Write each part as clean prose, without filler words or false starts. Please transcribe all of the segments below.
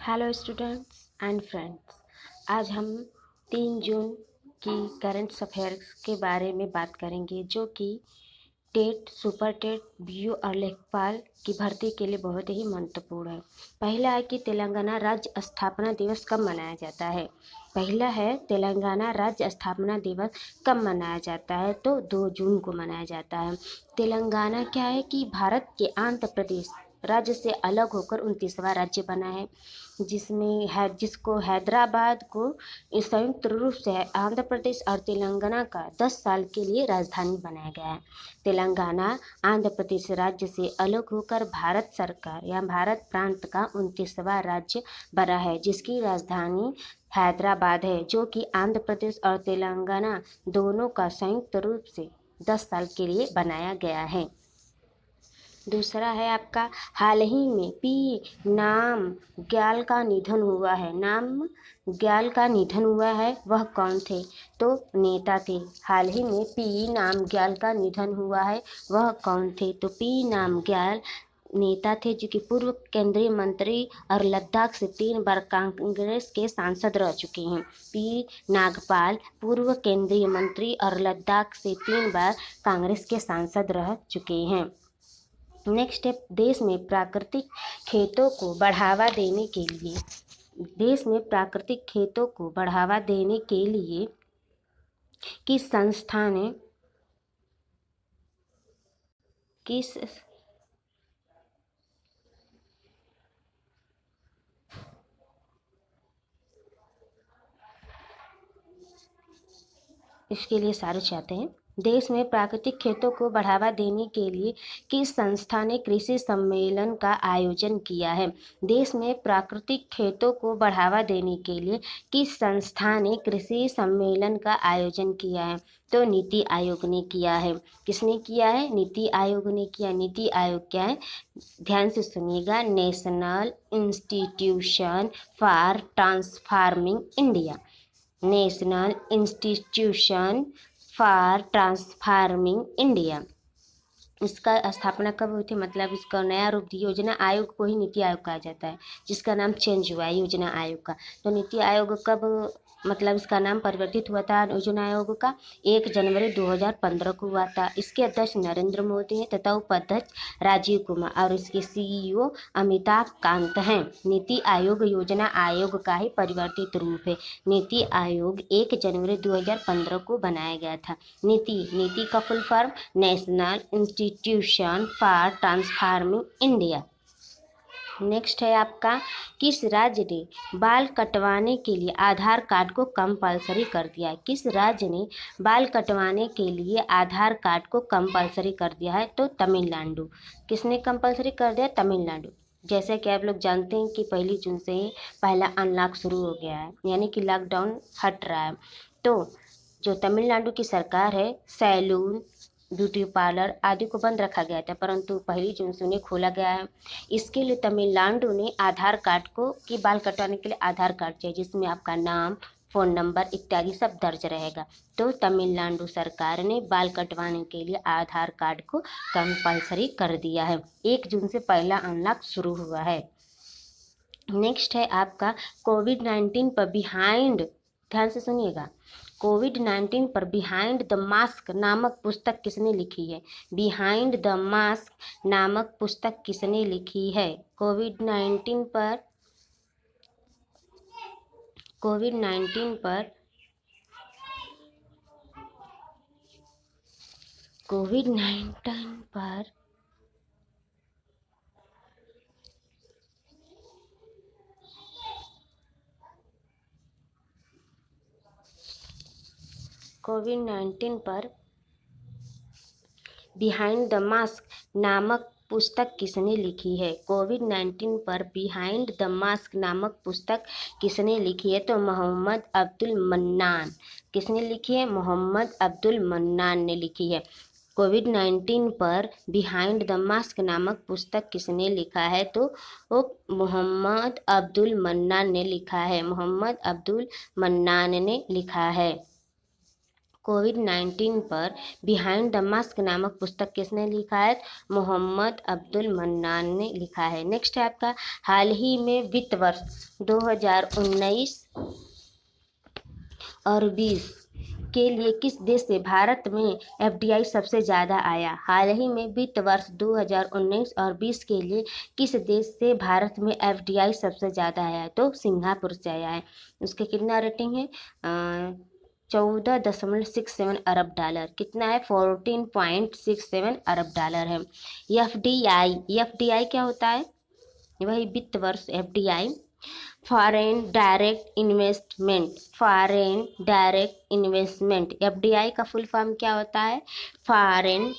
Hello students and friends. आज हम 3 जून की करंट अफेयर्स के बारे में बात करेंगे, जो कि टेट, सुपर टेट, बीयू और लेखपाल की भर्ती के लिए बहुत ही महत्वपूर्ण है। पहला है कि तेलंगाना राज्य स्थापना दिवस कब मनाया जाता है। पहला है तेलंगाना राज्य स्थापना दिवस कब मनाया जाता है, तो 2 जून को मनाया जाता है। तेलंगाना क्या है कि भारत के आंध्र प्रदेश राज्य से अलग होकर 29वां राज्य बना है, जिसको हैदराबाद को संयुक्त रूप से आंध्र प्रदेश और तेलंगाना का 10 साल के लिए राजधानी बनाया गया है। तेलंगाना आंध्र प्रदेश राज्य से अलग होकर भारत सरकार या भारत प्रांत का 29वां राज्य बना है, जिसकी राजधानी हैदराबाद है, जो कि आंध्र प्रदेश और तेलंगाना दोनों का संयुक्त रूप से 10 साल के लिए बनाया गया है। दूसरा है आपका, हाल ही में पी नामग्याल का निधन हुआ है। नामग्याल का निधन हुआ है, वह कौन थे? तो नेता थे। हाल ही में पी नामग्याल का निधन हुआ है, वह कौन थे? तो पी नामग्याल नेता थे, जो कि पूर्व केंद्रीय मंत्री और लद्दाख से 3 बार कांग्रेस के सांसद रह चुके हैं। पी नागपाल पूर्व केंद्रीय मंत्री और लद्दाख से 3 बार कांग्रेस के सांसद रह चुके हैं। नेक्स्ट है, देश में प्राकृतिक खेतों को बढ़ावा देने के लिए किस संस्था ने इसके लिए सारे चाहते हैं। देश में प्राकृतिक खेतों को बढ़ावा देने के लिए किस संस्था ने कृषि सम्मेलन का आयोजन किया है? देश में प्राकृतिक खेतों को बढ़ावा देने के लिए किस संस्था ने कृषि सम्मेलन का आयोजन किया है? तो नीति आयोग ने किया है। किसने किया है? नीति आयोग ने किया। नीति आयोग क्या है? ध्यान से सुनिएगा, national institution for transforming India. National institution for transforming India, इसका स्थापना कब हुई थी? मतलब इसका नया रूप योजना आयोग को ही नीति आयोग कहा जाता है, जिसका नाम चेंज हुआ है योजना आयोग का। तो नीति आयोग कब, मतलब इसका नाम परिवर्तित हुआ था योजना आयोग का? 1 जनवरी 2015 को हुआ था। इसके अध्यक्ष नरेंद्र मोदी हैं तथा उपाध्यक्ष राजीव कुमार और इसके सीईओ अमिताभ कांत हैं। नीति आयोग योजना आयोग का ही परिवर्तित रूप है। नीति आयोग 1 जनवरी 2015 को बनाया गया था। नीति का full form national institution for transforming India. Next है आपका, किस राज्य ने बाल कटवाने के लिए आधार कार्ड को कंपलसरी कर दिया है? किस राज्य ने बाल कटवाने के लिए आधार कार्ड को कंपलसरी कर दिया है? तो तमिलनाडु। किसने कंपलसरी कर दिया? तमिलनाडु। जैसे कि आप लोग जानते हैं कि 1 जून से ही पहला अनलॉक शुरू हो गया है, यानी कि लॉकडाउन हट रहा है। तो जो तमिलनाडु की सरकार है, सैलून, ब्यूटी पार्लर आदि को बंद रखा गया था, परंतु 1 जून से उन्हें खोला गया है। इसके लिए तमिलनाडु ने आधार कार्ड को कि बाल कटवाने के लिए आधार कार्ड चाहिए, जिसमें आपका नाम, फ़ोन नंबर इत्यादि सब दर्ज रहेगा। तो तमिलनाडु सरकार ने बाल कटवाने के लिए आधार कार्ड को कंपलसरी कर दिया है। 1 जून से पहला अनलॉक शुरू हुआ है। नेक्स्ट है आपका, कोविड-19 पर बिहाइंड, ध्यान से सुनिएगा, कोविड-19 पर बिहाइंड द मास्क नामक पुस्तक किसने लिखी है? बिहाइंड द मास्क नामक पुस्तक किसने लिखी है? कोविड-19 पर कोविड-19 पर कोविड-19 पर बिहाइंड द मास्क नामक पुस्तक किसने लिखी है? कोविड-19 पर बिहाइंड द मास्क नामक पुस्तक किसने लिखी है? तो मोहम्मद अब्दुल मन्नान। किसने लिखी है? मोहम्मद अब्दुल मन्नान ने लिखी है। कोविड-19 पर बिहाइंड द मास्क नामक पुस्तक किसने लिखा है? तो वो मोहम्मद अब्दुल मन्नान ने लिखा है। मोहम्मद अब्दुल मन्नान ने लिखा है। कोविड-19 पर बिहाइंड द मास्क नामक पुस्तक किसने लिखा है? मोहम्मद अब्दुल मन्नान ने लिखा है। नेक्स्ट है आपका, हाल ही में वित्त वर्ष 2019 और 20 के लिए किस देश से भारत में एफडीआई सबसे ज़्यादा आया? हाल ही में वित्त वर्ष 2019 और 20 के लिए किस देश से भारत में एफडीआई सबसे ज़्यादा आया है? तो सिंगापुर से आया है। उसके कितना रेटिंग है? 14.67 अरब डॉलर। कितना है? 14.67 अरब डॉलर है। एफडीआई क्या होता है? वही वित्त वर्ष FDI, foreign direct investment. FDI का फुल फॉर्म क्या होता है? Foreign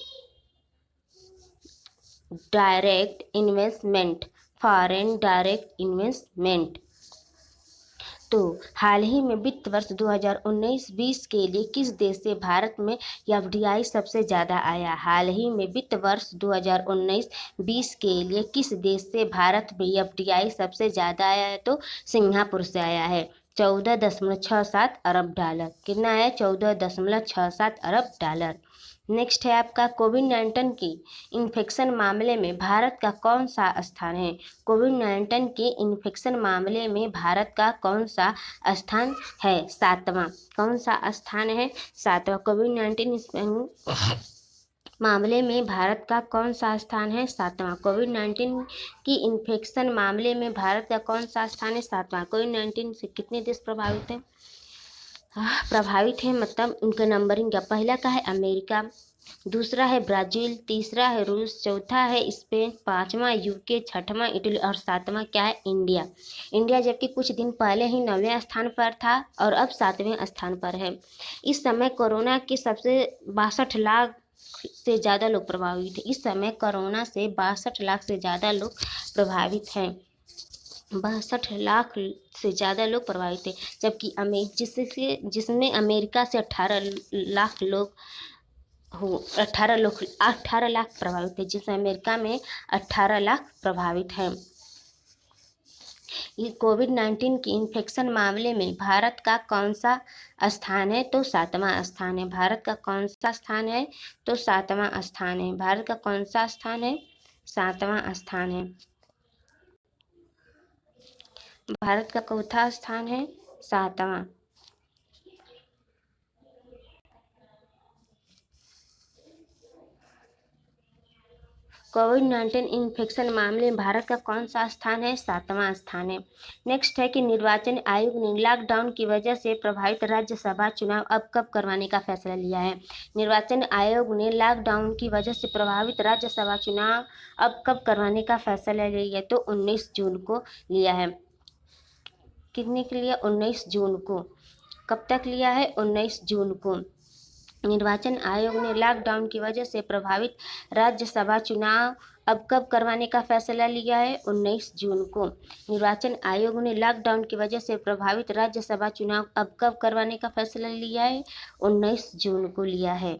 direct investment. तो हाल ही में वित्त वर्ष 2019-20 के लिए किस देश से भारत में एफडीआई सबसे ज़्यादा आया? हाल ही में वित्त वर्ष 2019-20 के लिए किस देश से भारत में एफडीआई सबसे ज़्यादा आया है? तो सिंगापुर से आया है। 14.67 अरब डॉलर। कितना है? 14.67 अरब डॉलर। नेक्स्ट है आपका, कोविड-19 की इन्फेक्शन मामले में भारत का कौन सा स्थान है? कोविड-19 के इन्फेक्शन मामले में भारत का कौन सा स्थान है? 7वां। कौन सा स्थान है? 7वां। कोविड-19 मामले में भारत का कौन सा स्थान है? 7वां। कोविड-19 की इन्फेक्शन मामले में भारत का कौन सा स्थान है? 7वां। कोविड-19 से कितने देश प्रभावित हैं? मतलब उनका नंबरिंग का, पहला का है अमेरिका, दूसरा है ब्राज़ील, तीसरा है रूस, चौथा है स्पेन, पाँचवां यूके, छठवां इटली और सातवां क्या है? इंडिया जबकि कुछ दिन पहले ही 9वें स्थान पर था और अब 7वें स्थान पर है। इस समय कोरोना के सबसे 62 लाख से ज़्यादा लोग प्रभावित हैं। इस समय कोरोना से 62 लाख से ज़्यादा लोग प्रभावित हैं। 62 लाख से ज़्यादा लोग प्रभावित हैं, जबकि जिसमें अमेरिका से 18 लाख लोग 18 लाख प्रभावित है, जिसमें अमेरिका में 18 लाख प्रभावित हैं। ये कोविड-19 की इन्फेक्शन मामले में भारत का कौन सा स्थान है? तो 7वां स्थान है। भारत का कौन सा स्थान है? तो 7वां स्थान है। भारत का कौन सा स्थान है? 7वां स्थान है। भारत का चौथा स्थान है? 7वां। कोविड-19 इन्फेक्शन मामले में भारत का कौन सा स्थान है? 7वां स्थान है। नेक्स्ट है कि निर्वाचन आयोग ने लॉकडाउन की वजह से प्रभावित राज्यसभा चुनाव अब कब करवाने का फैसला लिया है? निर्वाचन आयोग ने लॉकडाउन की वजह से प्रभावित राज्यसभा चुनाव अब कब करवाने का फैसला लिया है? तो 19 जून को लिया है। कितने के लिए? 19 जून को। कब तक लिया है? 19 जून को। निर्वाचन आयोग ने लॉकडाउन की वजह से प्रभावित राज्यसभा चुनाव अब कब करवाने का फैसला लिया है? 19 जून को। निर्वाचन आयोग ने लॉकडाउन की वजह से प्रभावित राज्यसभा चुनाव अब कब करवाने का फैसला लिया है? 19 जून को लिया है।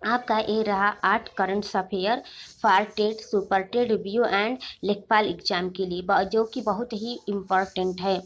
आपका ये रहा 8 current affair for TET, super TET, review and लेखपाल एग्जाम के लिए, जो कि बहुत ही इम्पोर्टेंट है।